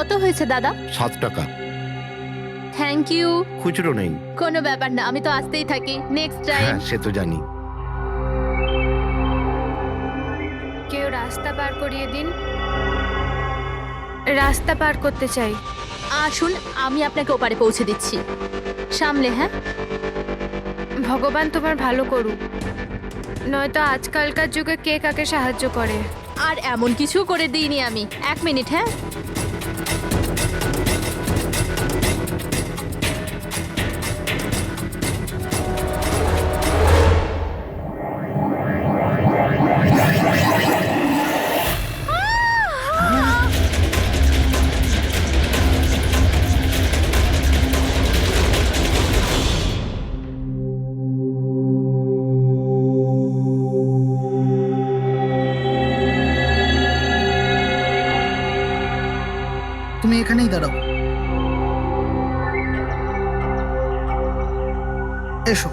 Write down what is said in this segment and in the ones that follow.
কত হয়েছে দাদা? 7 টাকা। Thank you. খুচরো নেই। কোনো ব্যাপার না, আমি তো আসতেই থাকি। Next time. হ্যাঁ, সে তো জানি। কেউ রাস্তা পার করিয়ে দিন, রাস্তা পার করতে চাই। আসুন, আমি আপনাকে ওপারে পৌঁছে দিচ্ছি। সামলে, হ্যাঁ? ভগবান তোমার ভালো করুক, নয়তো আজকালকার যুগে কে কাকে সাহায্য করে। আর এমন কিছু করে দিইনি আমি। 1 মিনিট, হ্যাঁ? তুমি এখানেই দাঁড়াও। এসো।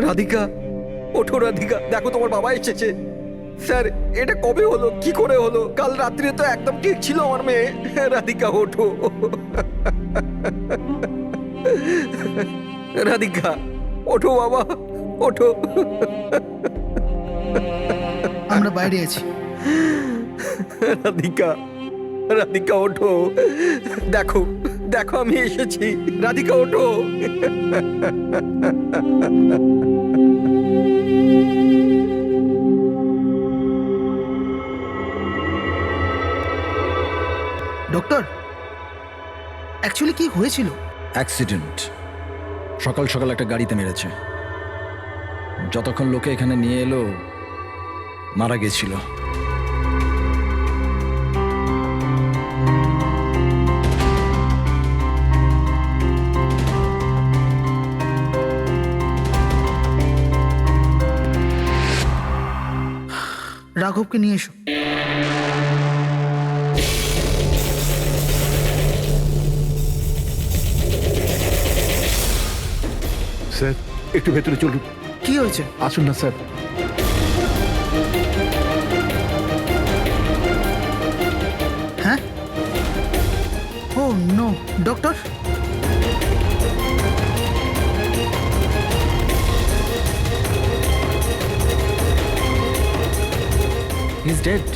রাধিকা, ওঠো রাধিকা, দেখো তোমার বাবা এসেছে। স্যার, এটা কবে হলো, কি করে হলো? কাল রাত্রে তো একদম ঠিক ছিল আমার মেয়ে। রাধিকা ওঠো। রাধিকা ওঠো বাবা, ওঠো। আমরা বাইরে আছি। রাধিকা, রাধিকা ওঠো, দেখো দেখো আমি এসেছি। রাধিকা ওঠো। ডক্টর, অ্যাকচুয়ালি কি হয়েছিল? অ্যাক্সিডেন্ট। সকাল সকাল একটা গাড়িতে মেরেছে। যতক্ষণ লোকে এখানে নিয়ে এলো মারা গেছিল। রাঘবকে নিয়ে এসো। স্যার, একটু ভেতরে চলুন। কি হয়েছে? আসুন না স্যার। হ্যাঁ? Oh no, doctor. He is dead.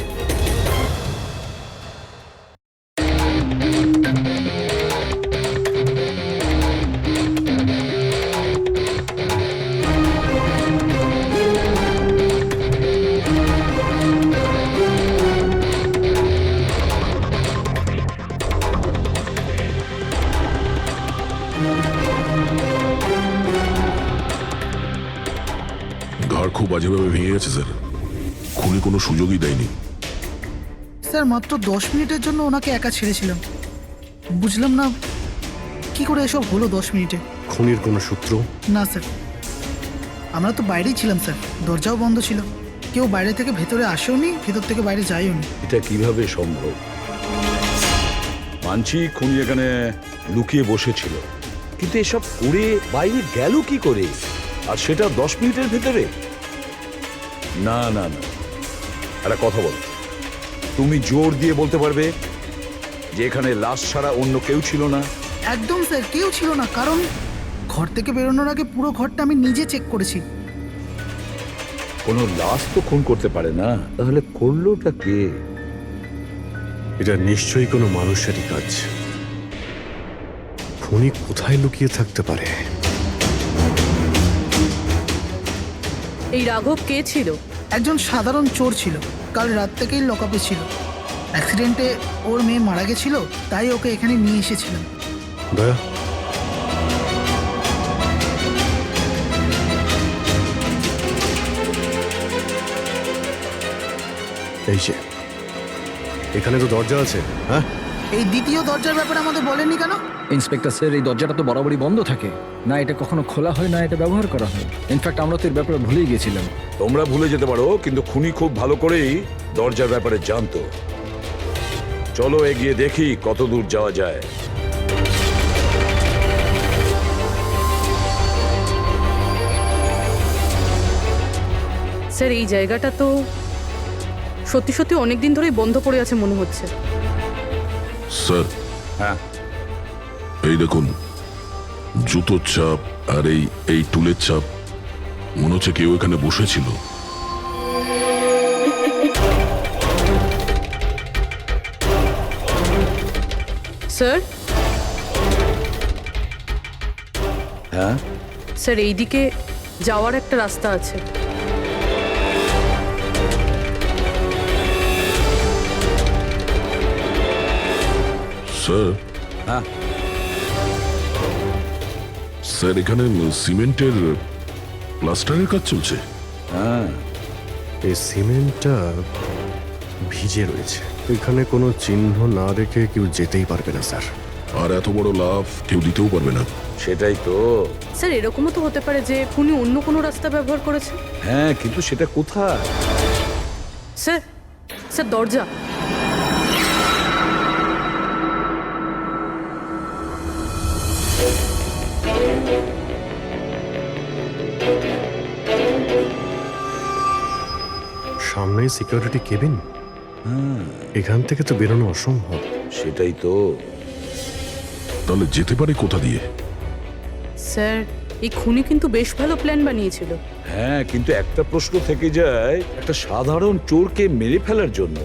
ঘর খুব বাজেভাবে ভেঙে গেছে স্যার। খুনি কোনো সুযোগই দেয়নি। স্যার, মাত্র 10 মিনিটের জন্য ওনাকে একা ছেড়েছিলাম। বুঝলাম না কি করে এসব হলো 10 মিনিটে। খুনির কোনো সূত্র? না স্যার, আমরা তো বাইরেই ছিলাম স্যার, দরজাও বন্ধ ছিল। কেউ বাইরে থেকে ভেতরে আসেও নি, ভেতর থেকে বাইরে যায়ও নি। এটা কিভাবে সম্ভব? মানছি খুনি এখানে লুকিয়ে বসেছিল, কিন্তু এসব করে বাইরে গেল কি করে, আর সেটা 10 মিনিটের ভেতরে? না না না, একটা কথা বল, তুমি জোর দিয়ে বলতে পারবে যে এখানে লাশ ছাড়া অন্য কেউ ছিল না? একদম স্যার, কেউ ছিল না। কারণ ঘর থেকে বেরোনোর আগে পুরো ঘরটা আমি নিজে চেক করেছি। কোনো লাশ তো খুন করতে পারে না, তাহলে করলোটা কে? এটা নিশ্চয়ই কোনো মানুষেরই কাজ। খুনি কোথায় লুকিয়ে থাকতে পারে? এই রাঘব কে ছিল? একজন সাধারণ চোর ছিল, কাল রাত থেকেই লকআপে ছিল। অ্যাক্সিডেন্টে ওর মেয়ে মারা গেছিল, তাই ওকে এখানে নিয়ে এসেছিলাম। দয়া, এই যে এখানে তো দরজা আছে। হ্যাঁ, এই দ্বিতীয় দরজার ব্যাপারে আমাদের বলেননি কেন? ইন্সপেক্টর স্যার, এই দরজাটা তো বরাবরই বন্ধ থাকে, না এটা কখনো খোলা হয় না এটা ব্যবহার করা হয়। ইনফ্যাক্ট আমরা তো এর ব্যাপারে ভুলেই গেছিলাম। তোমরা ভুলে যেতে পারো, কিন্তু খুনি খুব ভালো করেই দরজার ব্যাপারে জানতো। চলো এগিয়ে দেখি কত দূর যাওয়া যায়। স্যার এই জায়গাটা তো সত্যি সত্যি অনেক দিন ধরেই বন্ধ পড়ে আছে মনে হচ্ছে। স্যার হ্যাঁ এই দেখুন, জুতোর ছাপ আর এই টুলের ছাপ, মনে হচ্ছে কেউ এখানে বসেছিল। স্যার হ্যাঁ স্যার এইদিকে যাওয়ার একটা রাস্তা আছে। স্যার হ্যাঁ স্যার এখানে সিমেন্টের প্লাস্টারের কাজ চলছে। হ্যাঁ এই সিমেন্টটা ভিজে রয়েছে, এখানে কোনো চিহ্ন না রেখে কেউ যেতেই পারবে না স্যার। আর এত বড় লাভ কেউ দিতেও পারবে না। সেটাই তো। স্যার এরকমও তো হতে পারে যে উনি অন্য কোনো রাস্তা ব্যবহার করেছে। হ্যাঁ কিন্তু সেটা কোথায়? স্যার স্যার দরজা। সামনেই সিকিউরিটি কেবিন, এখান থেকে তো বেরোনো অসম্ভব। সেটাই তো। তাহলে যেতে পারে কোথা দিয়ে? স্যার এই খুনি কিন্তু বেশ ভালো প্ল্যান বানিয়েছিল। হ্যাঁ কিন্তু একটা প্রশ্ন থেকে যায়, একটা সাধারণ চোরকে মেরে ফেলার জন্য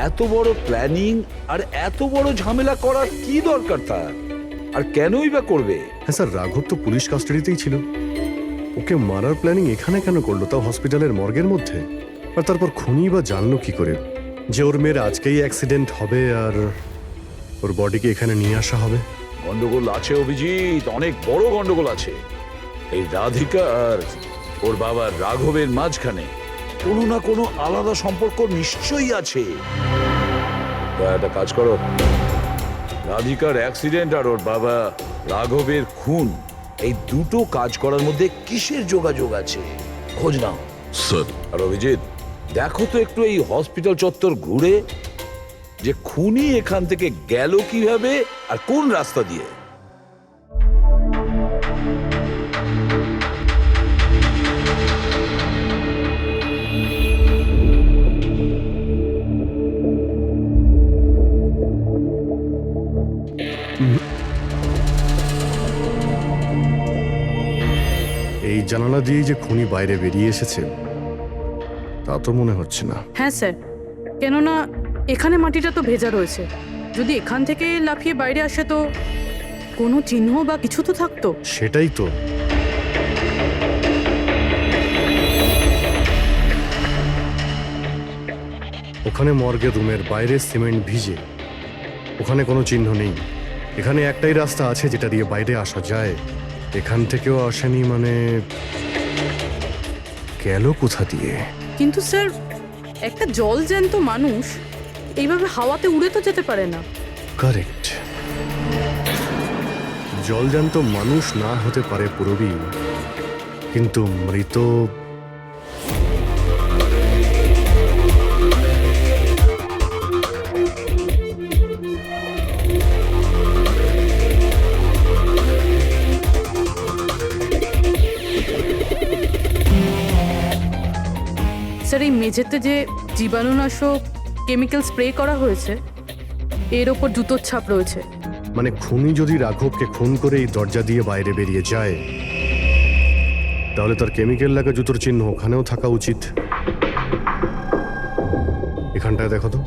এত বড় প্ল্যানিং আর এত বড় ঝামেলা করার কি দরকার তার? আর কেনই বা করবে? হ্যাঁ স্যার, রাঘব তো পুলিশ কাস্টাডিতেই ছিল, ওকে মারার প্ল্যানিং এখানে কেন করলো, তাও হসপিটালের মর্গের মধ্যে? আর তারপর খুনি বা জানলো কি করে যে ওর মেয়ের আজকেই অ্যাক্সিডেন্ট হবে আর ওর বডিকে এখানে নিয়ে আসা হবে? গন্ডগোল আছে অভিজিৎ, অনেক বড় গন্ডগোল আছে। এই রাধিকা আর ওর বাবার রাঘবের মাঝখানে কোনো না কোনো আলাদা সম্পর্ক নিশ্চয়ই আছে। তা একটা কাজ করো, রাধিকার অ্যাক্সিডেন্ট আর ওর বাবা রাঘবের খুন, এই দুটো কাজ করার মধ্যে কিসের যোগাযোগ আছে খোঁজ নাও। স্যার আর অভিজিৎ দেখো তো একটু এই হসপিটাল চত্বর ঘুরে যে খুনি এখান থেকে গেল কিভাবে আর কোন রাস্তা দিয়ে। এই জানালা দিয়েই যে খুনি বাইরে বেরিয়ে এসেছে তা তো মনে হচ্ছে না। হ্যাঁ স্যার, কেননা এখানে মাটিটা তো ভেজা রয়েছে, যদি এখান থেকে লাফিয়ে বাইরে আসে তো কোনো চিহ্ন বা কিছু তো থাকতো। সেটাই তো। ওখানে মর্গের রুমের বাইরে সিমেন্ট ভিজে, ওখানে কোনো চিহ্ন নেই। এখানে একটাই রাস্তা আছে যেটা দিয়ে বাইরে আসা যায়, এখান থেকেও আসেনি, মানে গেল কোথা দিয়ে? কিন্তু স্যার একটা জল জ্যান্ত মানুষ এইভাবে হাওয়াতে উড়ে তো যেতে পারে না। কারেক্ট, জলজান্ত মানুষ না হতে পারে পুরবী, কিন্তু মৃত স্যার এই মেঝেতে যে জীবাণুনাশক কেমিক্যাল স্প্রে করা হয়েছে এর ওপর জুতোর ছাপ রয়েছে। মানে খুনি যদি রাঘবকে খুন করে এই দরজা দিয়ে বাইরে বেরিয়ে যায় তাহলে তার কেমিক্যাল লাগা জুতোর চিহ্ন ওখানেও থাকা উচিত। এখানটায় দেখো তো।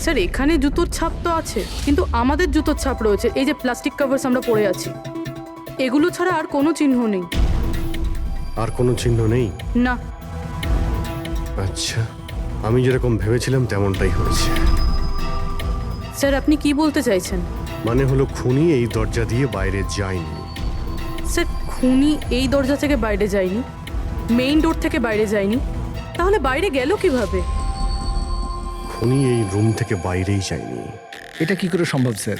স্যার এখানে জুতোর ছাপ তো আছে, কিন্তু আমাদের জুতোর ছাপ রয়েছে, এই যে প্লাস্টিক কভার্স আমরা পরে আছি, এগুলো ছাড়া আর কোনো চিহ্ন নেই। আর কোনো চিহ্ন নেই? না। আচ্ছা, আমি যেরকম ভেবেছিলাম তেমনটাই হয়েছে। স্যার আপনি কি বলতে চাইছেন? মানে হলো খুনি এই দরজা দিয়ে বাইরে যায়নি। স্যার খুনি এই দরজা থেকে বাইরে যায়নি, মেইন ডোর থেকে বাইরে যায়নি, তাহলে বাইরে গেল কিভাবে? খুনি এই রুম থেকে বাইরেই যায়নি। এটা কি করে সম্ভব স্যার?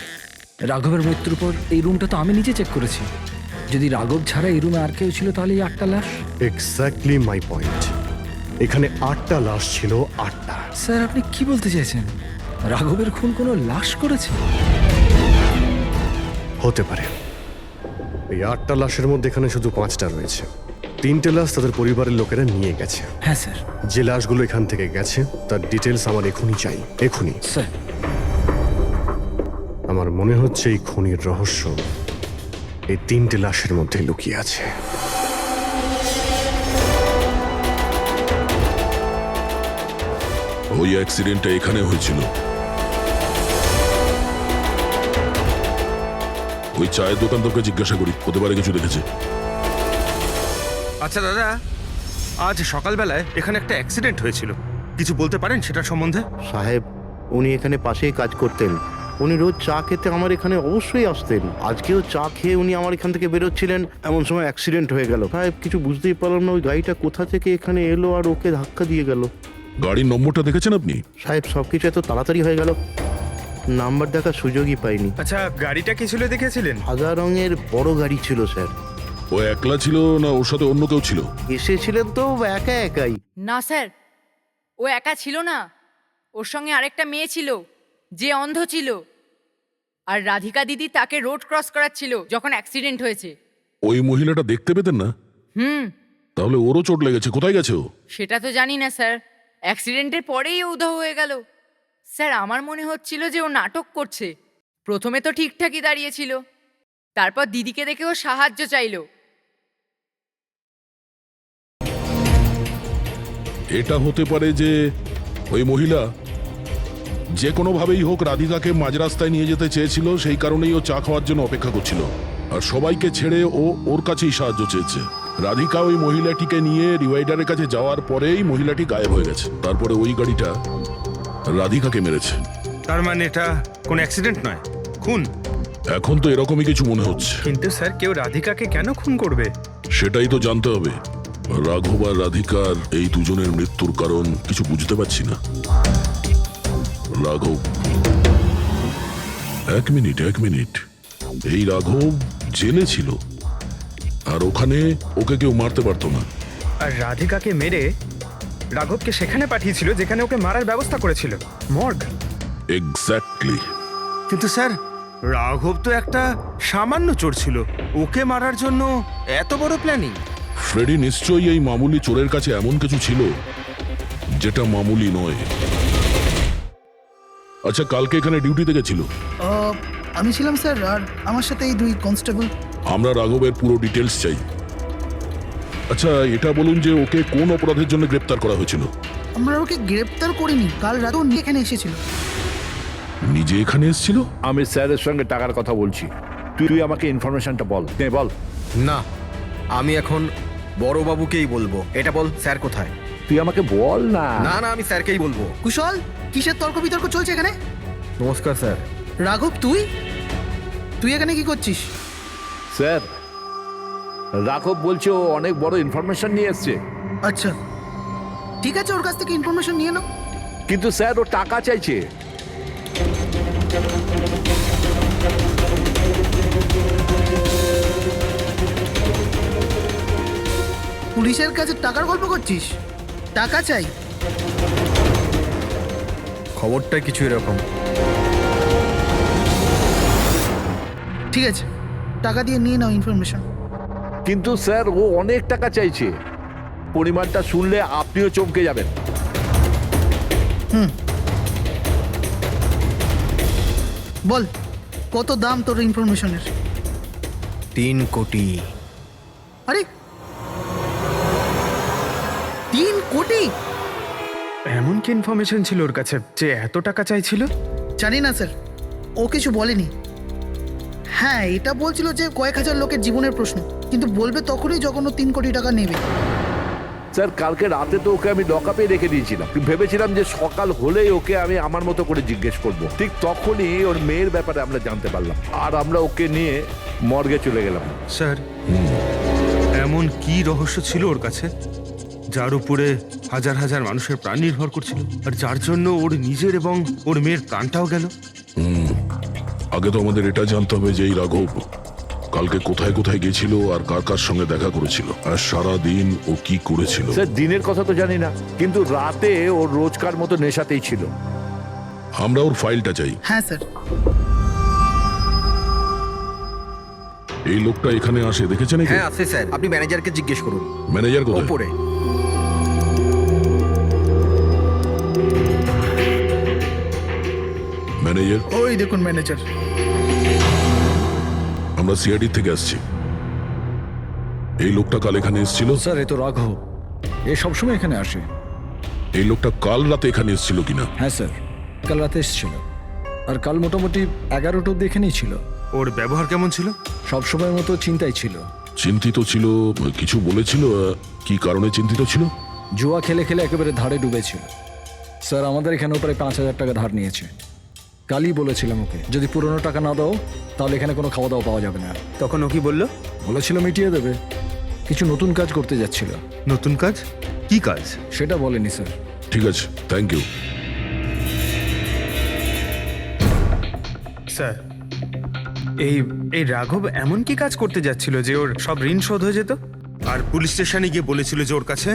রাঘবের মৃত্যুর পর এই রুমটা তো আমি নিজে চেক করেছি। যদি রাঘব ছাড়া এই রুমে আর কেউ ছিল তাহলে এই 8টা লাশ। Exactly my point. এখানে 8টা লাশ ছিল, 8টা। স্যার আপনি কি বলতে চাইছেন? রাঘবের খুন কোনো লাশ করেছে? হতে পারে। এই 8টা লাশের মধ্যে এখানে শুধু 5টা রয়েছে। 3টে লাশ তাদের পরিবারের লোকেরা নিয়ে গেছে। হ্যাঁ স্যার। যে লাশগুলো এখান থেকে গেছে তার ডিটেলস আমার এখনই চাই, এখনই। স্যার, আমার মনে হচ্ছে এই খুনির রহস্য এই 3টে লাশের মধ্যে লুকিয়ে আছে। ওই অ্যাক্সিডেন্টটা এখানে হয়েছিল। ওই চায়ের দোকানদারকে জিজ্ঞাসা করি, হতে পারে কিছু দেখেছে। আচ্ছা দাদা, আজ সকালবেলায় এখানে একটা অ্যাক্সিডেন্ট হয়েছিল, কিছু বলতে পারেন সেটা সম্বন্ধে? সাহেব, উনি এখানে পাশেই কাজ করতেন। উনি রোজ চা খেতে আমার এখানে অবশ্যই আসতেন। আজকেও চা খেয়ে উনি আমার এখান থেকে বেরোচ্ছিলেন, এমন সময় অ্যাক্সিডেন্ট হয়ে গেল। সাহেব, কিছু বুঝতেই পারলাম না ওই গাড়িটা কোথা থেকে এখানে এলো আর ওকে ধাক্কা দিয়ে গেল। গাড়ির নম্বরটা দেখেছেন আপনি? সাহেব, সবকিছু এত তাড়াতাড়ি হয়ে গেল, নাম্বার দেখার সুযোগই পাইনি। আচ্ছা, গাড়িটা কি ছিল দেখেছিলেন? সাদা রঙের বড় গাড়ি ছিল স্যার। ও একলা ছিল না ওর সাথে অন্য কেউ ছিল? এসেছিলেন তো একা একাই। না স্যার, ও একা ছিল না, ওর সঙ্গে আরেকটা মেয়ে ছিল যে অন্ধ ছিল, আর রাধিকা দিদি তাকে রোড ক্রস করাচ্ছিল যখন অ্যাক্সিডেন্ট হয়েছে। ওই মহিলাটা দেখতে পেতেন না? তাহলে ওরও চোট লেগেছে। কোথায় গেছে ও? সেটা তো জানি না স্যার, অ্যাক্সিডেন্টের পরেই ও উধাও হয়ে গেল। স্যার, আমার মনে হচ্ছিল যে ও নাটক করছে। প্রথমে তো ঠিকঠাকই দাঁড়িয়েছিল, তারপর দিদিকে দেখে ও সাহায্য চাইলো। এটা হতে পারে যে ওই মহিলা যে কোনোভাবেই হোক রাধিকাকে মাঝ রাস্তায় নিয়ে যেতে চেয়েছিল, সেই কারণেই ও চা খাওয়ার জন্য অপেক্ষা করছিল, আর সবাইকে ছেড়ে ও ওর কাছেই সাহায্য চেয়েছে। রাধিকা ওই মহিলাটিকে নিয়ে ডিভাইডারের কাছে যাওয়ার পরেই মহিলাটি গায়েব হয়ে গেছে। তারপরে ওই গাড়িটা রাধিকাকে মেরেছে। তার মানে এটা কোনো অ্যাক্সিডেন্ট নয়, খুন? এখন তো এরকমই কিছু মনে হচ্ছে। কিন্তু স্যার, কেউ রাধিকাকে কেন খুন করবে? সেটাই তো জানতে হবে। রাঘব আর রাধিকার এই দুজনের মৃত্যুর কারণ কিছু বুঝতে পারছি না। রাঘব, এক মিনিট, এই রাঘব জেলে ছিল, আর ওখানে ওকে কেউ মারতে পারতো না। আর রাধিকাকে মেরে রাঘবকে সেখানে পাঠিয়েছিল যেখানে ওকে মারার ব্যবস্থা করেছিল, মর্গ। এক্স্যাক্টলি। কিন্তু স্যার, রাঘব তো একটা সামান্য চোর ছিল, ওকে মারার জন্য এত বড় প্ল্যানিং? ফ্রেডি নিশ্চয়ই এই মামুলি চোরের কাছে এমন কিছু ছিল যেটা মামুলি নয়। আচ্ছা, কালকে এখানে ডিউটিতে গেছিল? আমি ছিলাম স্যার, আর আমার সাথে এই 2 কনস্টেবল। আমরা রাঘবের পুরো ডিটেলস চাই। আচ্ছা, এটা বলুন যে ওকে কোন অপরাধের জন্য গ্রেপ্তার করা হয়েছিল? আমরা ওকে গ্রেপ্তার করিনি, কাল রাতেও এখানে এসেছিল। নিজে এখানে এসেছিল? আমি স্যারের সঙ্গে টাকার কথা বলছি, তুই আমাকে ইনফরমেশনটা বল। বল। না, আমি এখন বড়বাবুকেই বলবো। এটা বল, স্যার কোথায়? তুই আমাকে বল না। না, আমি স্যারকেই বলবো। কুশল, কিসের তর্ক বিতর্ক চলছে এখানে? নমস্কার স্যার। রাঘব, তুই এখানে কি করছিস? স্যার, রাঘব বলছে ও অনেক বড় ইনফরমেশন নিয়ে এসছে। আচ্ছা, ঠিক আছে, ওর কাছ থেকে ইনফরমেশন নিয়ে নাও। কিন্তু স্যার, ও টাকা চাইছে। পুলিশের কাছে টাকার গল্প করছিস? টাকা চাই? খবরটা কিছু এরকম। ঠিক আছে, টাকা দিয়ে নিয়ে নাও ইনফরমেশন। কিন্তু স্যার, ও অনেক টাকা চাইছে। পরিমাণটা শুনলে আপনিও চমকে যাবেন। বল, কত দাম তোর ইনফরমেশনের? 3 কোটি। আরে, 3 কোটি? এমন কি ইনফরমেশন ছিল ওর কাছে যে এত টাকা চাইছিল? জানি না স্যার, ও কিছু বলেনি। হ্যাঁ, এটা বলছিল যে কয়েক হাজার লোকের জীবনের প্রশ্ন, কিন্তু বলবে তখনই যখন ও 3 কোটি টাকা নেবে। স্যার, কালকে রাতে তো ওকে আমি লকআপে রেখে দিয়েছিলাম। ভেবেছিলাম যে সকাল হলেই ওকে আমি আমার মতো করে জিজ্ঞেস করব। ঠিক তখনই ওর মেয়ের ব্যাপারে আমরা জানতে পারলাম, আর আমরা ওকে নিয়ে মর্গে চলে গেলাম। স্যার, এমন কি রহস্য ছিল ওর কাছে যার উপরে হাজার হাজার মানুষের প্রাণ নির্ভর করছিল, আর যার জন্য ওর নিজের এবং ওর মেয়ের প্রাণটাও গেল? আগে তো আমাদের এটা জানতে হবে যে এই রাঘব কালকে কোথায় কোথায় গেছিল আর কার কার সঙ্গে দেখা করেছিল, আর সারা দিন ও কি করেছিল। স্যার, দিনের কথা তো জানি না, কিন্তু রাতে ওর রোজকার মতো নেশাতেই ছিল। আমরা ওর ফাইলটা চাই। হ্যাঁ স্যার। এই লোকটা এখানে আসে দেখেছেন নাকি? হ্যাঁ আছে স্যার, আপনি ম্যানেজারকে জিজ্ঞেস করুন। ম্যানেজার কোথায়? ওপরে। ম্যানেজার? ওই দেখুন ম্যানেজার। আমরা সিআইডি থেকে আসছি। এই লোকটা কাল এখানে এসেছিল? স্যার এ তো রাঘব, এ সবসময় এখানে আসে। এই লোকটা কাল রাতে এখানে এসেছিল কিনা? হ্যাঁ স্যার, কাল রাতে এসেছিল, আর কাল মোটামুটি 11টা অব্দি এখানেই ছিল। ওর ব্যবহার কেমন ছিল? সবসময়ের মতো চিন্তায় ছিল। চিন্তিত ছিল? কিছু বলেছিল? কি কারণে চিন্তিত ছিল? জুয়া খেলে খেলে একেবারে ধারে ডুবেছিল। স্যার আমাদের এখানেও প্রায় 5,000 টাকা ধার নিয়েছে। কালই বলেছিলাম ওকে, যদি পুরনো টাকা না দাও তাহলে এখানে কোনো খাওয়া দাওয়া পাওয়া যাবে না। তখন ও কি বললো? বলেছিল মিটিয়ে দেবে। কিছু নতুন কাজ করতে যাচ্ছিল। নতুন কাজ? কি কাজ? সেটা বলেনি স্যার। ঠিক আছে, থ্যাংক ইউ। স্যার এই এই রাঘব এমন কি কাজ করতে যাচ্ছিল যে ওর সব ঋণ শোধ হয়ে যেত? আর পুলিশ স্টেশনে গিয়ে বলেছিল যে ওর কাছে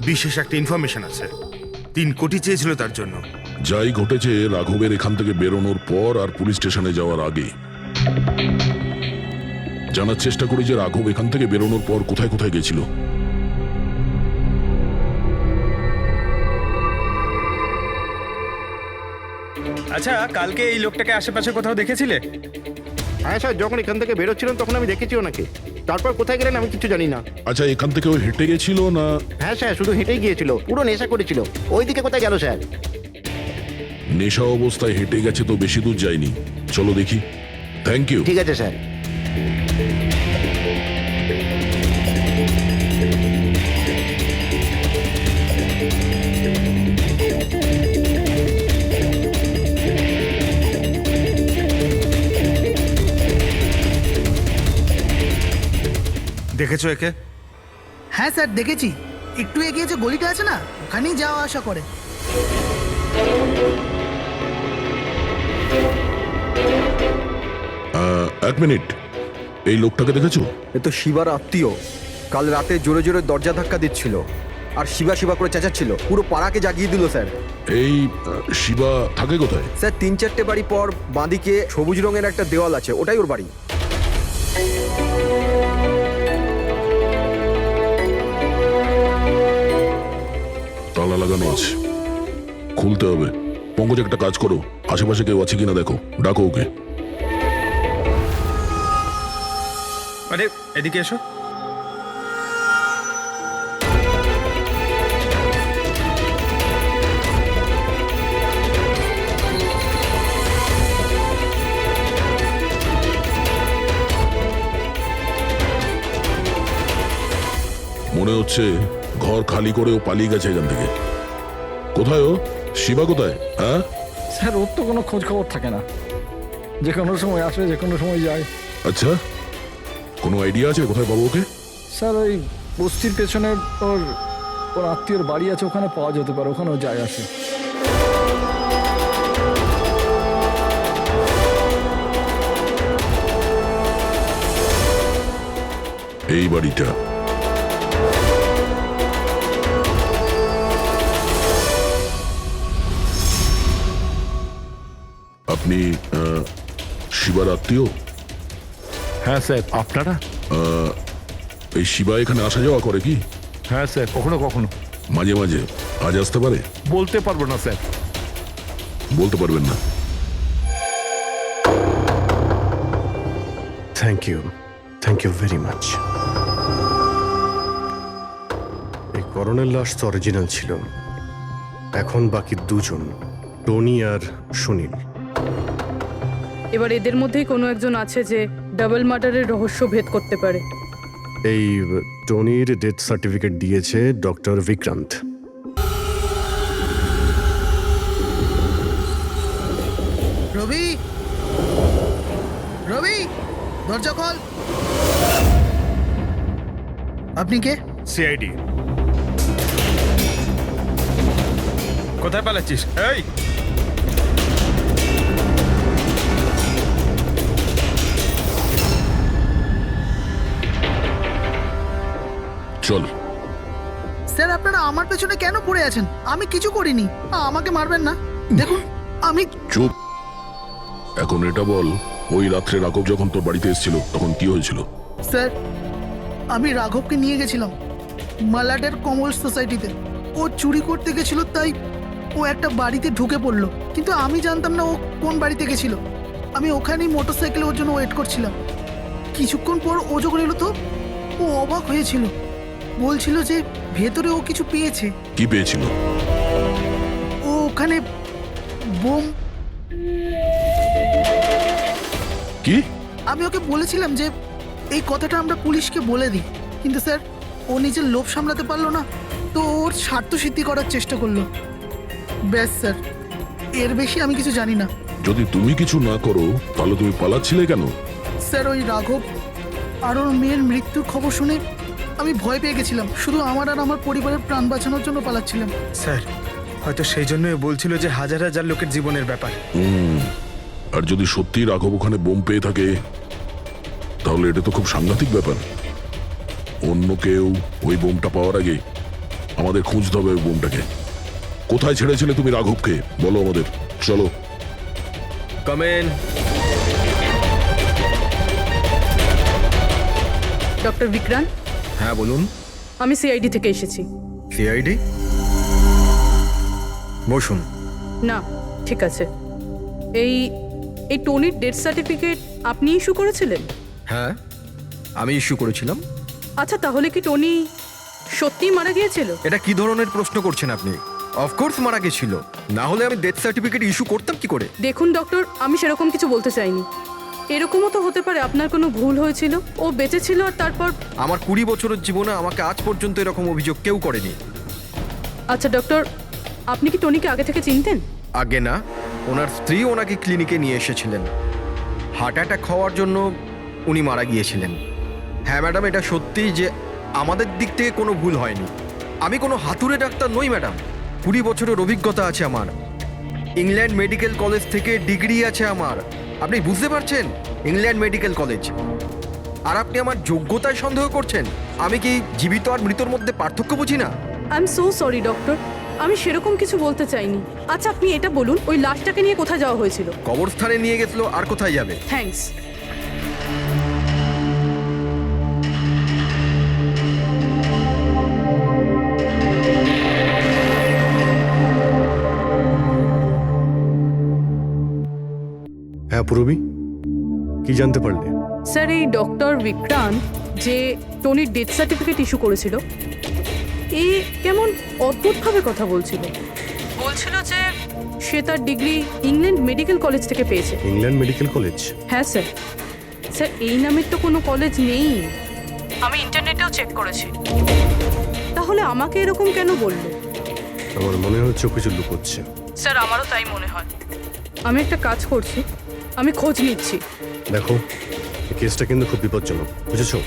বিশেষ একটা ইনফরমেশন আছে, 3 কোটি চেয়েছিল তার জন্য। যাই ঘটেছে রাঘবের এখান থেকে বেরোনোর পর আর পুলিশ স্টেশনে যাওয়ার আগে জানার চেষ্টা করি যে রাঘব এখান থেকে বেরোনোর পর কোথায় কোথায় গেছিল। আচ্ছা, কালকে এই লোকটাকে আশেপাশে কোথাও দেখেছিলে? হ্যাঁ স্যার, যখন এখান থেকে বেরোচ্ছিলাম তখন আমি দেখেছি ওনাকে। তারপর কোথায় গেলেন আমি কিছু জানি না। আচ্ছা, এখান থেকে ও হেঁটে গেছিল না? হ্যাঁ স্যার, শুধু হেঁটেই গিয়েছিল, পুরো নেশা করেছিল। ওইদিকে কোথায় গেল স্যার? নেশা অবস্থায় হেঁটে গেছে তো বেশি দূর যায়নি। চলো দেখি। Thank you. ঠিক আছে স্যার। দেখেছো একে? হ্যাঁ স্যার দেখেছি, একটু এগিয়ে যে গলিটা আছে না, ওখানেই যাওয়া আসা করে। এক মিনিট, এই লোকটাকে দেখেছো? এ তো শিবার আত্মীয়। কাল রাতে জোরে জোরে দরজা ধাক্কা দিচ্ছিল আর শিবা শিবা করে চেঁচাচ্ছিল, পুরো পাড়াকে জাগিয়ে দিল স্যার। এই শিবা থাকে কোথায়? স্যার 3-4টে বাড়ি পর বাঁদিকে সবুজ রঙের একটা দেওয়াল আছে, ওটাই ওর বাড়ি। তালা লাগানো আছে, খুলতে হবে। পঙ্কজ একটা কাজ করো, আশেপাশে কেউ আছে কিনা দেখো, ডাকো ওকে। আরে এদিকে এসো। মনে হচ্ছে ঘর খালি করে ও পালিয়ে গেছে এখান থেকে। কোথায় ও? শিবা কোথায়? হ্যাঁ স্যার ওর তো কোনো খোঁজ খবর থাকে না, যে কোনো সময় আসে যে কোনো সময় যায়। আচ্ছা, কোনো আইডিয়া আছে কোথায় পাবো ওকে? স্যার ওই বস্তির পেছনে ওর ওর আত্মীয়র বাড়ি আছে, ওখানে পাওয়া যেতে পারে, ওখানেও যায় আসে। এই বাড়িটা। আপনি শিবার আত্মীয়? হ্যাঁ স্যার। আপনারা? এই শিবা এখানে আসা যাওয়া করে কি? হ্যাঁ স্যার, কখনো কখনো। মাঝে মাঝে। আজ আসতে পারে? বলতে পারবো না স্যার। বলতে পারবেন না? Thank you very much. এই করোনার লাশ তো অরিজিনাল ছিল। এখন বাকি 2 জন, টনি আর সুনীল। এবার এদের মধ্যেই কোনো একজন আছে যে ডাবল মার্ডারের রহস্য ভেদ করতে পারে। এই টনির ডেথ সার্টিফিকেট দিয়েছে ডক্টর বিক্রান্ত। রবি, রবি, দরজা খোল। আপনি কে? সিআইডি। কোথায় পালাচ্ছিস? এই চল। স্যার আপনারা আমার পেছনে কেন পড়ে আছেন? আমি কিছু করিনি, আমাকে মারবেন না। দেখুন আমি। চুপ। এখন এটা বল, ওই রাত্রে রাঘব যখন তোর বাড়িতে এসেছিল তখন কি হয়েছিল? স্যার, আমি রাঘবকে নিয়ে গেছিলাম মালাডের কমল সোসাইটিতে। ও চুরি করতে গেছিল, তাই ও একটা বাড়িতে ঢুকে পড়লো, কিন্তু আমি জানতাম না ও কোন বাড়িতে গেছিল। আমি ওখানেই মোটরসাইকেলে ওর জন্য ওয়েট করছিলাম। কিছুক্ষণ পর ও যখন এলো তো ও অবাক হয়েছিল, বলছিল যে ভেতরে ও কিছু পেয়েছে। কি পেয়েছিল? ও ওখানে বোম। কি? আমি ওকে বলেছিলাম যে এই কথাটা আমরা পুলিশকে বলে দিই, কিন্তু স্যার ও নিজের লোভ সামলাতে পারলো না, তো ওর স্বার্থ সিদ্ধি করার চেষ্টা করলো। ব্যাস স্যার, এর বেশি আমি কিছু জানি না। যদি তুমি কিছু না করো তাহলে তুমি পালাচ্ছিলে কেন? স্যার, ওই রাঘব আর ওর মেয়ের মৃত্যুর খবর শুনে আমি ভয় পেয়ে গেছিলাম। শুধু আমার আর আমার পরিবারের প্রাণ বাঁচানোর জন্য পালাচ্ছিলাম। স্যার, হয়তো সেই জন্যই বলছিল যে হাজার হাজার লোকের জীবনের ব্যাপার। আর যদি সত্যি রাঘব ওখানে বোম পেয়ে থাকে তাহলে এটা তো খুব সাংঘাতিক ব্যাপার। অন্য কেউ ওই বোমটা পাওয়ার আগে আমাদের খুঁজতে হবে ওই বোমটাকে। কোথায় ছেড়েছিলে তুমি রাঘবকে বলো আমাদের। চলো। কমেন। ডক্টর বিক্রান্ত, হ্যাঁ বলুন। আমি সিআইডি থেকে এসেছি। সিআইডি? বসুন। না, ঠিক আছে। এই এই টনির ডেথ সার্টিফিকেট আপনি ইস্যু করেছিলেন? হ্যাঁ, আমি ইস্যু করেছিলাম। আচ্ছা, তাহলে কি টনি সত্যিই মারা গিয়েছিল? এটা কি ধরনের প্রশ্ন করছেন আপনি? অফকোর্স মারা গেছিল, না হলে আমি ডেথ সার্টিফিকেট ইস্যু করতাম কি করে? দেখুন ডক্টর, আমি সেরকম কিছু বলতে চাইনি। এরকমও তো হতে পারে আপনার কোনো ভুল হয়েছিল, ও বেঁচে ছিল আর তারপর। আমার 20 বছরের জীবনে আমাকে আজ পর্যন্ত এরকম অভিযোগ কেউ করেনি। আচ্ছা ডক্টর, আপনি কি টনিকে আগে থেকে চিনতেন? আগে না, ওনার স্ত্রী ওনাকে ক্লিনিকে নিয়ে এসেছিলেন। হার্ট অ্যাটাক হওয়ার জন্য উনি মারা গিয়েছিলেন। হ্যাঁ ম্যাডাম, এটা সত্যি যে আমাদের দিক থেকে কোনো ভুল হয়নি। আমি কোনো হাতুড়ে ডাক্তার নই ম্যাডাম। 20 বছরের অভিজ্ঞতা আছে আমার। ইংল্যান্ড মেডিকেল কলেজ থেকে ডিগ্রি আছে আমার। আপনি বুঝতে পারছেন? England medical college. আর আপনি আমার যোগ্যতায় সন্দেহ করছেন? আমি কি জীবিত আর মৃতর মধ্যে পার্থক্য বুঝি না? I am so sorry doctor, আমি সেরকম কিছু বলতে চাইনি। আচ্ছা, আপনি এটা বলুন, ওই লাশটাকে নিয়ে কোথায় যাওয়া হয়েছিল? কবরস্থানে নিয়ে গেছিল, আর কোথায় যাবে? থ্যাঙ্কস। হ্যাঁ পূরবী, কি জানতে পারলে? স্যার, এই ডক্টর বিক্রান্ত যে টনির ডেথ সার্টিফিকেট ইস্যু করেছিল, এ কেমন অদ্ভুতভাবে কথা বলছিল। বলছিল যে সে তার ডিগ্রি ইংল্যান্ড মেডিকেল কলেজ থেকে পেয়েছে। England medical college? হ্যাঁ স্যার। স্যার, এই নামের তো কোনো কলেজ নেই, আমি ইন্টারনেটেও চেক করেছি। তাহলে আমাকে এরকম কেন বললো? আমার মনে হচ্ছে ও কিছু লুকোচ্ছে। স্যার, আমারও তাই মনে হয়। আমি একটা কাজ করছি, আমি খোঁজ নিচ্ছি। দেখো, এই কেসটা কিন্তু খুব বিপজ্জনক, বুঝেছো?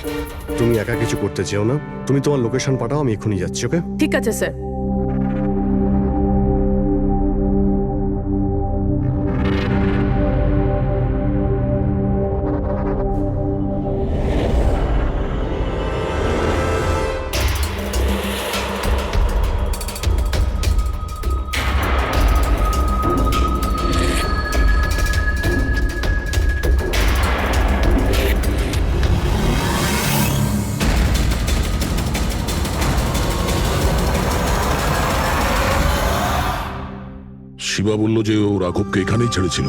তুমি একা কিছু করতে চেও না। তুমি তোমার লোকেশন পাঠাও, আমি এক্ষুনি যাচ্ছি। ওকে? ঠিক আছে স্যার। শিবা বলল যে ও রাঘবকে এখানেই ছেড়েছিল।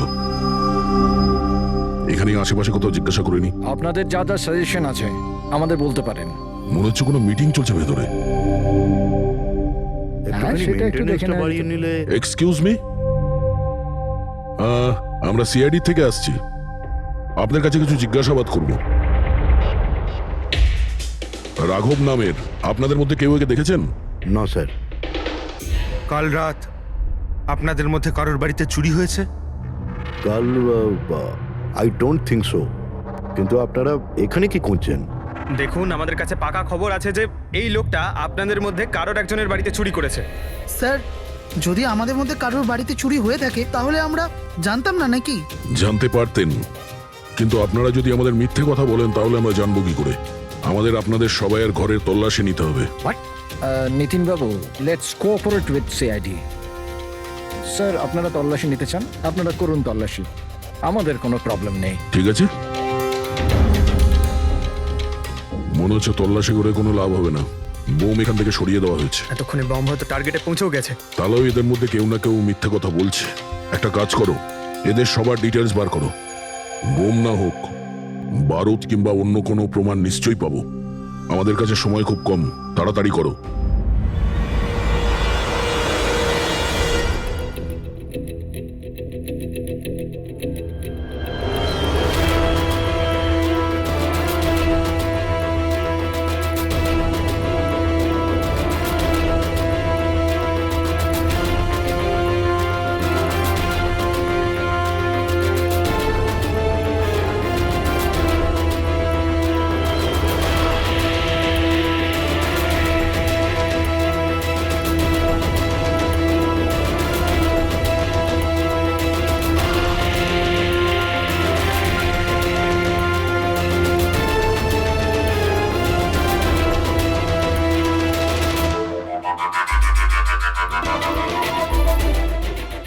এখানে আশেপাশে কোথাও জিজ্ঞাসা করিনি? আপনাদের যা যা সাজেশন আছে আমাদের বলতে পারেন। মনে হচ্ছে কোনো মিটিং চলছে ভেতরে। হ্যাঁ, সেটা একটু দেখে নেওয়া বাড়িয়ে যেতে নিলে। এক্সকিউজ মি, আমরা সিআইডি থেকে আসছি। আপনার কাছে কিছু জিজ্ঞাসাবাদ করব। রাঘব নামের আপনাদের মধ্যে কেউ একে দেখেছেন? না স্যার। কাল রাত আপনাদের মধ্যে কারোর বাড়িতে চুরি হয়েছে? কাল আই ডোন্ট থিঙ্ক সো। কিন্তু আপনারা এখানে কি করছেন? দেখুন, আমাদের কাছে পাকা খবর আছে যে এই লোকটা আপনাদের মধ্যে কারোর একজনের বাড়িতে চুরি করেছে। স্যার, যদি আমাদের মধ্যে কারোর বাড়িতে চুরি হয়ে থাকে তাহলে আমরা জানতাম না নাকি? জানতে পারতেন, কিন্তু আপনারা যদি আমাদের মিথ্যে কথা বলেন তাহলে আমরা জানবো কি করে? আমাদের আপনাদের সবাইয়ের ঘরের তল্লাশি নিতে হবে। নিতিন বাবু, let's cooperate with CID. Sir, আপনারা তল্লাশি নিতে চান, আপনারা করুন তল্লাশি, আমাদের কোনো প্রবলেম নেই। ঠিক আছে। মনে হচ্ছে তল্লাশি করে কোনো লাভ হবে না। বোম এখান থেকে সরিয়ে দেওয়া হয়েছে। এতক্ষণে বম হয়তো টার্গেটে পৌঁছেও গেছে। তাহলেও এদের মধ্যে কেউ না কেউ মিথ্যে কথা বলছে। একটা কাজ করো, এদের সবার ডিটেলস বার করো। বোম না হোক, বারুদ কিংবা অন্য কোনো প্রমাণ নিশ্চয়ই পাবো। আমাদের কাছে সময় খুব কম, তাড়াতাড়ি করো।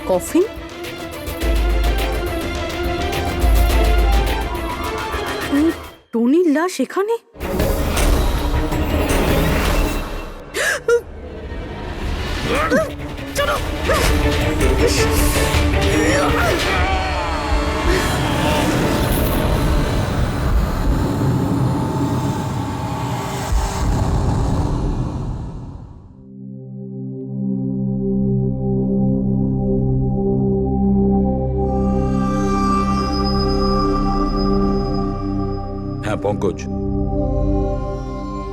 কফিন? টনির লাশ এখানে? হ্যাঁ পঙ্কজ,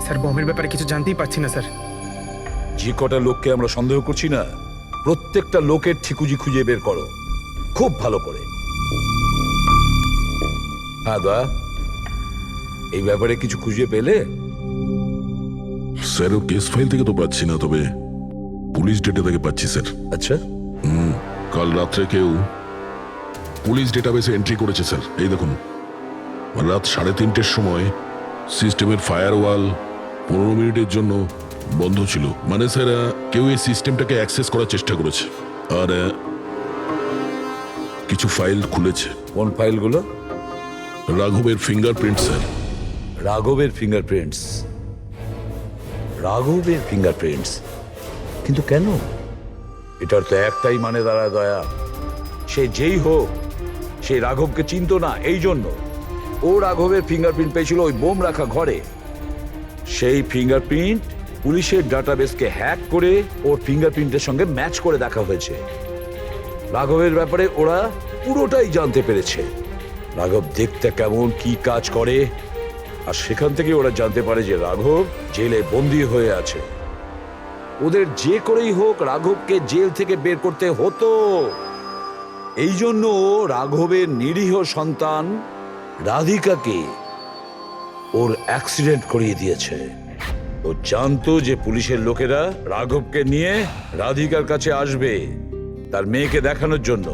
স্যার বমের ব্যাপারে কিছু জানতেই পারছি না স্যার। যে কটা লোককে আমরা সন্দেহ করছি না, প্রত্যেকটা লোকের ঠিকুজি খুঁজে বের করো খুব ভালো করে। হ্যাঁ দা, এই ব্যাপারে কিছু খুঁজে পেলে? স্যার ওর কেস ফাইল থেকে তো পাচ্ছি না, তবে পুলিশ ডেটা থেকে পাচ্ছি স্যার। আচ্ছা, কাল রাত্রে কেউ পুলিশ ডেটাবেসে এন্ট্রি করেছে স্যার। এই দেখুন, রাত 3:30-র সময় সিস্টেমের ফায়ারওয়াল 15 মিনিটের জন্য বন্ধ ছিল। মানে স্যার কেউ এই সিস্টেমটাকে অ্যাক্সেস করার চেষ্টা করেছে আর কিছু ফাইল খুলেছে। কোন ফাইলগুলো? রাঘবের ফিঙ্গারপ্রিন্ট স্যার। রাঘবের ফিঙ্গারপ্রিন্টস? রাঘবের ফিঙ্গারপ্রিন্টস? কিন্তু কেন? এটার তো একটাই মানে দাঁড়ায় দয়া, সে যেই হোক সেই রাঘবকে চিনতো না, এই জন্য ও রাঘবের ফিঙ্গারপ্রিন্ট পেয়েছিল ওই বোম রাখা ঘরে। সেই ফিঙ্গারপ্রিন্ট পুলিশের ডাটাবেসকে হ্যাক করে ওর ফিঙ্গারপ্রিন্টের সঙ্গে ম্যাচ করে দেখা হয়েছে। রাঘবের ব্যাপারে ওরা পুরোটাই জানতে পেরেছে, রাঘব দেখতে কেমন, কি কাজ করে, আর সেখান থেকে ওরা জানতে পারে যে রাঘব জেলে বন্দী হয়ে আছে। ওদের যে করেই হোক রাঘবকে জেল থেকে বের করতে হতো। এই জন্য রাঘবের নিরীহ সন্তান রাধিকাকে ওর অ্যাক্সিডেন্ট করিয়ে দিয়েছে। ও জানতো যে পুলিশের লোকেরা রাঘবকে নিয়ে রাধিকার কাছে আসবে তার মেয়েকে দেখানোর জন্য।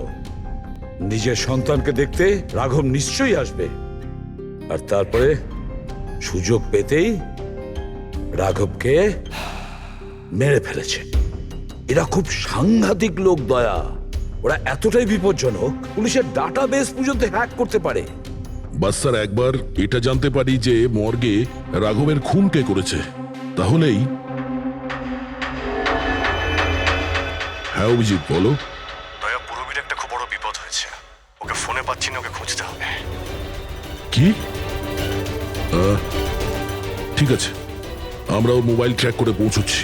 নিজের সন্তানকে দেখতে রাঘব নিশ্চয়ই আসবে, আর তারপরে সুযোগ পেতেই রাঘবকে মেরে ফেলেছে। এরা খুব সাংঘাতিক লোক দয়া, ওরা এতটাই বিপজ্জনক পুলিশের ডাটাবেস পর্যন্ত হ্যাক করতে পারে। বাস স্যার একবার এটা জানতে পারি যে মর্গে রাঘবের খুন কে করেছে, তাহলেই। হ্যাঁ অভিজিৎ বলো। দয়া, পুরবীর একটা খুব বড় বিপদ হয়েছে, ওকে ফোনে পাচ্ছি না, ওকে খুঁজতে হবে। কি? ঠিক আছে, আমরা ওর মোবাইল ট্র্যাক করে পৌঁছচ্ছি।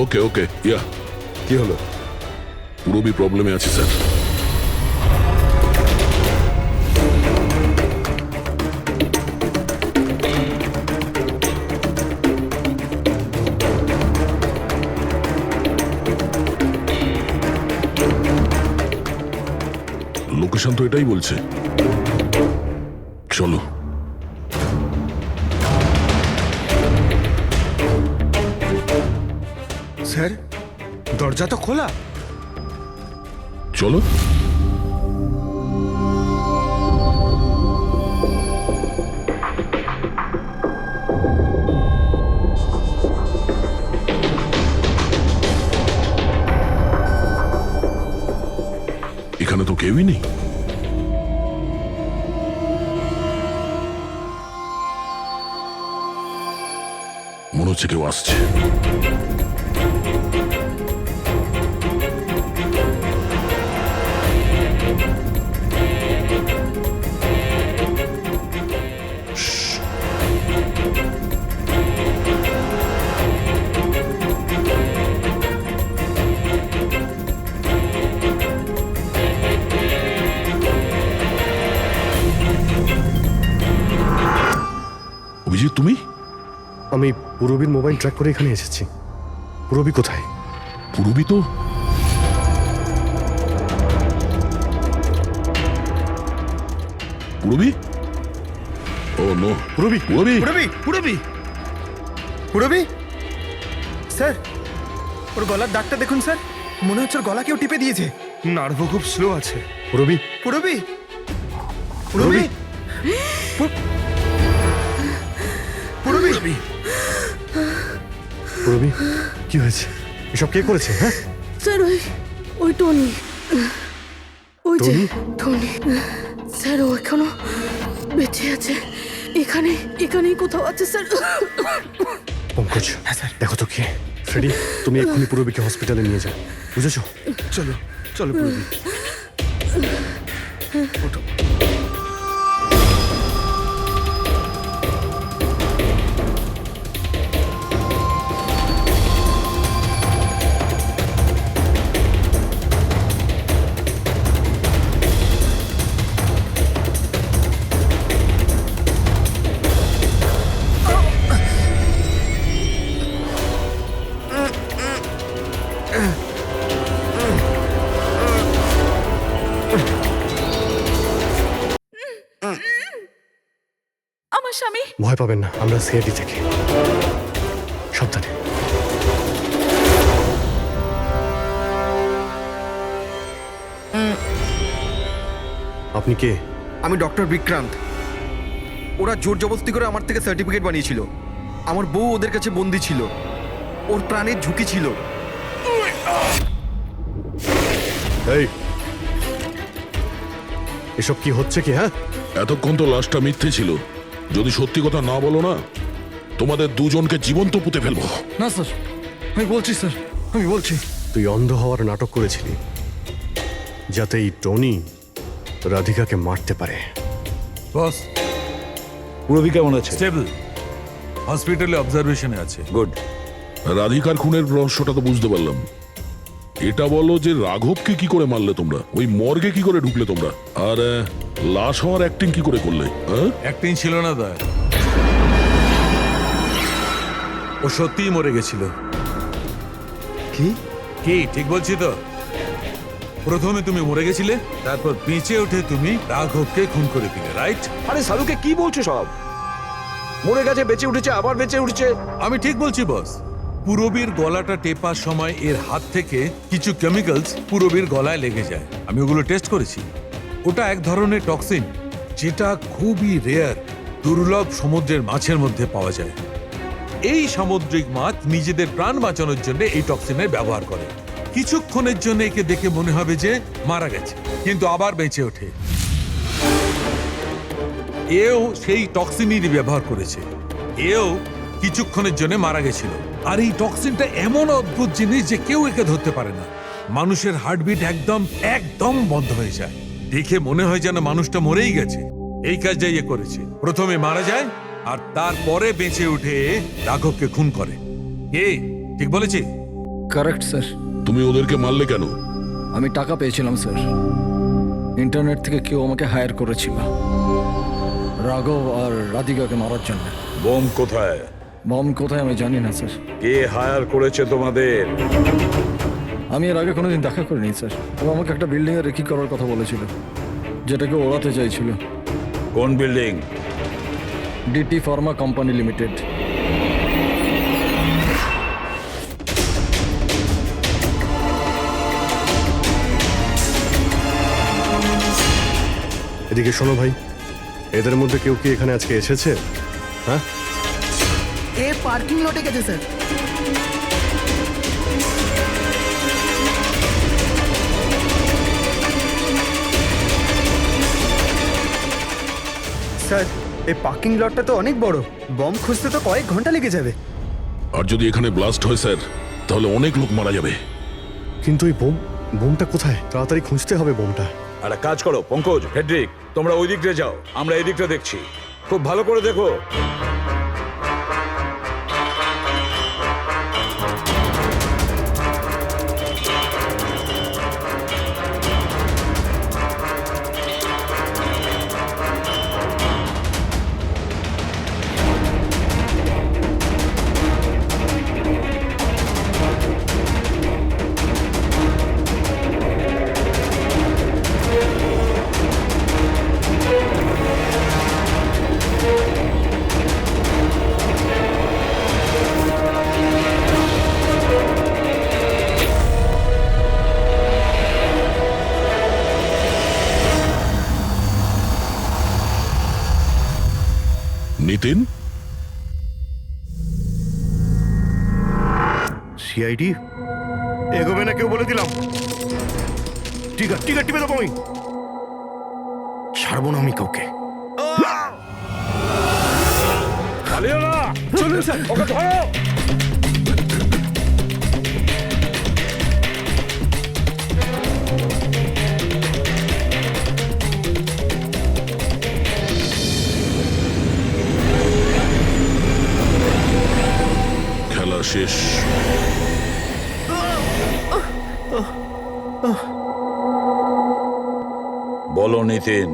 ওকে ওকে। ইয়া, কি হলো? পুরবী প্রবলেমে আছে স্যার। লোকেশন তো এটাই বলছে। চলো। স্যার দরজা তো খোলা। চলো। এখানে তো কেউই নেই। মনে হচ্ছে কেউ আসছে। অভিজিৎ, তুমি? আমি পুরবীর মোবাইল ট্র্যাক করে এখানে এসেছি। পুরবী কোথায়? পুরবী তো পুরবী? ও নো, পুরবী, পুরবী, পুরবী পুরবী স্যার, ওর গলার দাগটা দেখুন স্যার, মনে হচ্ছে ওর গলা কেউ টিপে দিয়েছে। নার্ভও খুব স্লো আছে। পুরবী, পুরবী, পুরবী, পুরবী, পুরবী, কি হয়েছে? এসব কে করেছে? হ্যাঁ, স্যার ওই টনি, ওই যে টনি? টনি স্যার, ও এখনো বেঁচে আছে। এখানেই কোথাও আছে স্যার। পঙ্কজ, দেখো তো কে। ফ্রেডি, তুমি এক্ষুনি পুরবীকে হসপিটালে নিয়ে যাও, বুঝেছো? চলো চলো পুরবী। আমার স্বামী। ভয় পাবেন না, আমরা সিআইডি থেকে। সাবধানে। আপনি কে? আমি ডক্টর বিক্রান্ত। ওরা জোর জবরদস্তি করে আমার থেকে সার্টিফিকেট বানিয়েছিল। আমার বউ ওদের কাছে বন্দি ছিল, ওর প্রাণের ঝুঁকি ছিল। এই, এসব কি হচ্ছে কি? হ্যাঁ, এতক্ষণ তো লাশটা মিথ্যে ছিল। যদি সত্যি কথা না বলো না, তোমাদের দুজনকে জীবন্ত পুঁতে ফেলবো। না স্যার, আমি বলছি স্যার, আমি বলছি। তুই অন্ধ হওয়ার নাটক করেছিলি যাতে এই টনি রাধিকাকে মারতে পারে। বস, পুরবী কেমন আছে? স্টেবল, হসপিটালে অবজারভেশনে আছে। গুড। রাধিকার খুনের রহস্যটা তো বুঝতে পারলাম। এটা বলো যে রাঘবকে কি করে মারলে তোমরা? ওই মর্গে কি করে ঢুকলে তোমরা? আর লাশ হওয়ার অ্যাক্টিং কি করে করলে? অ্যাক্টিং ছিল না দা, ও সত্যিই মরে গেছিল। কি কি ঠিক বলছি তো? প্রথমে তুমি মরে গেছিলে, তারপর বেঁচে উঠে তুমি রাঘবকে খুন করে দিলে, রাইট? আরে সালুকে কি বলছো সব? মরে গেছে, বেঁচে উঠেছে, আবার বেঁচে উঠছে। আমি ঠিক বলছি বস। পুরবীর গলাটা টেপার সময় এর হাত থেকে কিছু কেমিক্যালস পুরবীর গলায় লেগে যায়। আমি ওগুলো টেস্ট করেছি। ওটা এক ধরনের টক্সিন, যেটা খুবই রেয়ার, দুর্লভ সমুদ্রের মাছের মধ্যে পাওয়া যায়। এই সামুদ্রিক মাছ নিজেদের প্রাণ বাঁচানোর জন্য এই টক্সিনের ব্যবহার করে। কিছুক্ষণের জন্য একে দেখে মনে হবে যে মারা গেছে, কিন্তু আবার বেঁচে ওঠে। এও সেই টক্সিনই ব্যবহার করেছে। এও কিছুক্ষণের জন্য মারা গেছিল। আর এই টক্সিনটা এমন অদ্ভুত জিনিস যে কেউ একে ধরতে পারে না। মানুষের হার্টবিট একদম বন্ধ হয়ে যায়। দেখে মনে হয় যেন মানুষটা মরেই গেছে। এই কাজটাই এ করেছে। প্রথমে মারা যায় আর তারপরে বেঁচে উঠে রাঘবকে খুন করে। কে ঠিক বলেছি? Correct sir. তুমি ওদেরকে মারলে কেন? আমি টাকা পেয়েছিলাম স্যার। ইন্টারনেট থেকে কেউ আমাকে হায়ার করেছিল রাঘব আর রাধিকাকে মারার জন্য। বোম কোথায়? বম কোথায় আমি জানি না স্যার। কে হায়ার করেছে তোমাদের? আমি এর আগে কোনোদিন দেখা করিনি স্যার। ও আমাকে একটা বিল্ডিংয়ে রেকি করার কথা বলেছিল, যেটাকে ওড়াতে চাইছিল। কোন building? DT pharma company limited. এদিকে শোনো ভাই, এদের মধ্যে কেউ কি এখানে আজকে এসেছে? হ্যাঁ, এ পার্কিং লটে গেছে স্যার। স্যার, এই পার্কিং লটটা তো অনেক বড়। বম খুঁজতে তো কয়েক ঘন্টা লেগে যাবে। আর যদি এখানে ব্লাস্ট হয় স্যার, তাহলে অনেক লোক মারা যাবে। কিন্তু এই বোমটা কোথায়? তাড়াতাড়ি খুঁজতে হবে বোমটা। একটা কাজ করো পঙ্কজ, ফেডরিক, তোমরা ওই দিকটা যাও, আমরা এই দিকটা দেখছি। খুব ভালো করে দেখো। নিতিন, সিআইডি এগোবে না কেউ বলে দিলাম। ঠিক আছে টিপে দেবো আমি, ছাড়বো না আমি কাউকে। পালিও না। চলুন স্যার। ওকে ধরো। খেলা শেষ। বলো নিতিন,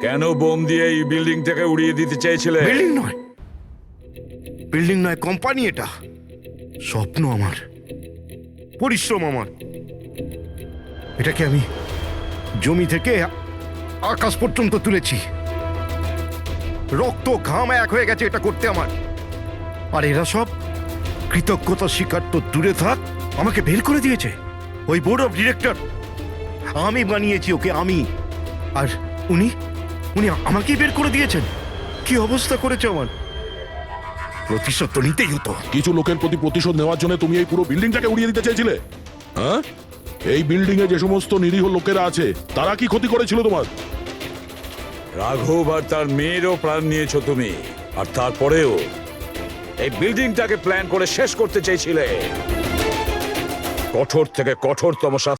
কেন বোম দিয়ে এই বিল্ডিংটাকে উড়িয়ে দিতে চেয়েছিলে? বিল্ডিং নয় কোম্পানি, এটা স্বপ্ন আমার, পরিশ্রম আমার। এটাকে আমি জমি থেকে আকাশ পর্যন্ত তুলেছি, রক্ত ঘাম এক হয়ে গেছে এটা করতে আমার। আর এরা সব কৃতজ্ঞতা স্বীকার তো দূরে থাক, আমাকে বের করে দিয়েছে। ওই বোর্ড অফ ডিরেক্টর, আমি বানিয়েছি ওকে, আমি। আর উনি আমাকেই বের করে দিয়েছেন। কি অবস্থা করেছে আমার, প্রতিশোধ তো নিতেই হতো। কিছু লোকের প্রতি প্রতিশোধ নেওয়ার জন্য তুমি এই পুরো বিল্ডিংটাকে উড়িয়ে দিতে চেয়েছিলে? হ্যাঁ, এই বিল্ডিং এ যে সমস্ত নিরীহ লোকেরা আছে তারা কি ক্ষতি করেছিল তোমার? রাঘব আর তার মেয়েরও প্রাণ নিয়েছো তুমি, আর তারপরেও এই বিল্ডিংটাকে প্ল্যান করে শেষ করতে চেয়েছিলে। কঠোর থেকে কঠোরতম শাস্তি